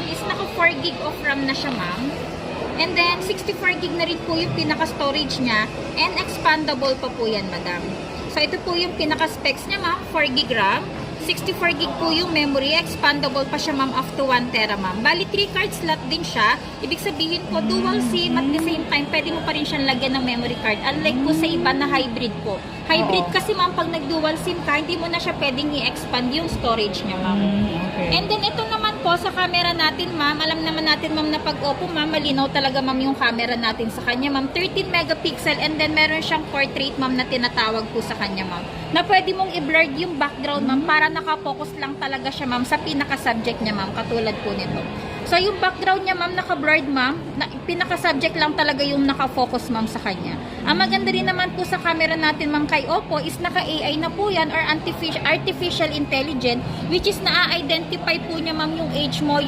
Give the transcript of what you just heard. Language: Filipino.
is naka 4 gig of RAM na siya, ma'am. And then, 64 gig na rin po yung pinaka-storage niya. And expandable pa po yan, madam. So, ito po yung pinaka-specs niya, ma'am. 4 gig RAM. 64 gig po yung memory. Expandable pa siya, ma'am, up to 1 tera, ma'am. Bali, 3 card slot din siya. Ibig sabihin po, dual SIM at the same time, pwede mo pa rin siyang lagyan ng memory card. Unlike po sa iba na hybrid po. Hybrid kasi, ma'am, pag nag-dual SIM ka, hindi mo na siya pwedeng i-expand yung storage niya, ma'am. Okay. And then, ito naman po sa camera natin, ma'am. Alam naman natin, ma'am, na pag Oppo, ma'am, malinaw talaga, ma'am, yung camera natin sa kanya, ma'am. 13 megapixel and then meron siyang portrait, ma'am, na tinatawag po sa kanya, ma'am. Na pwede mong i-blur yung background, ma'am, para nakafocus lang talaga siya, ma'am, sa pinaka-subject niya, ma'am. Katulad po nito. So, yung background niya, ma'am, naka-blurred, ma'am. Pinaka-subject lang talaga yung naka-focus, ma'am, sa kanya. Ang maganda rin naman po sa camera natin, ma'am, kay Oppo is naka-AI na po yan or artificial intelligence, which is na-identify po niya, ma'am, yung age mo, yung